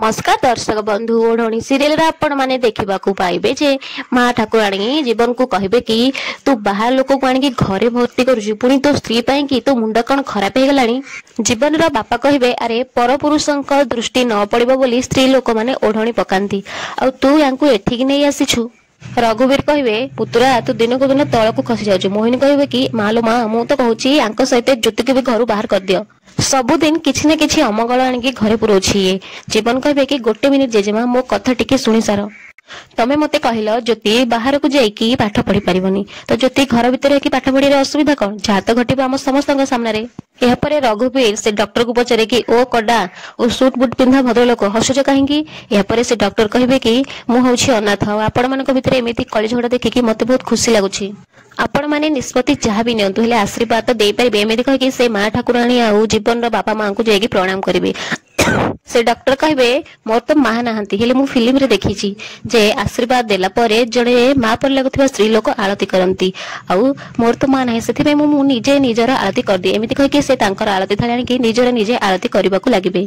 नमस्कार दर्शक बंधु ओढ़णी सीरियल आपण माने देखा पाइबे जे माँ ठाकुराणी जीवन को कहे कि तू बाहर लोक को आनिक घरे भर्ती करुचु पुणी तो स्त्री पाई कि तो मुंड कौन खराब हो गलानी। जीवन रा बापा कहे अरे परपुरुषों दृष्टि न पड़िबो बोली स्त्री लोक माने ओढ़णी पकांती आ तू यांकु एठिक नहीं आसीछु। रघुवीर कहे पुतुरा तू दिन को दिन तल को खसी जाऊँ। मोहिनी कहे कि मालो माँ मु तो कहूँ सहित ज्योति को भी घर बाहर कर दियो सबुदिन किसी न किसी अमंगल आनिक घरे पुरोछि ये। जीवन कहे कि गोटे मिनिट जेजेमा मो कथा टिके सुनी सार तमे मते कहल ज्योति बाहर को जाइकी पाठ पढ़ी पारिबनी तो ज्योति घर भीतर पाठ पढ़ी असुविधा कौन जहाँ तो घटो आम समस्त सामने। यापर रघुवीर से डॉक्टर को पचारे कि ओ कड़ा ओ सूट बुट पिंधा भद्रलोक हसुच कहीं। यापर से डॉक्टर कहे कि मुझे अनाथ आपण मान भितर एमती कली झगड़ा देखिकी मत बहुत खुशी लगुच। आपण मैंने निष्पत्ति जहाँ भी नियंतु हेले आशीर्वाद तो दे पारे एमती कहीकि से माँ ठाकुराणी आउ जीवन बापा माँ को जाइए प्रणाम करेंगे। से डॉक्टर कहे मोर तो माँ नहांती हेले मु फिल्म रे देखी जे आशीर्वाद देला परे जड़े माँ पर लगुवा स्त्री लोक आरती करती आउ मोर तो माँ ना से निजे निजर आरती कर दिए एमती कहीकि से आरती थाली आनिकी निजर निजे आरती करने को लगे।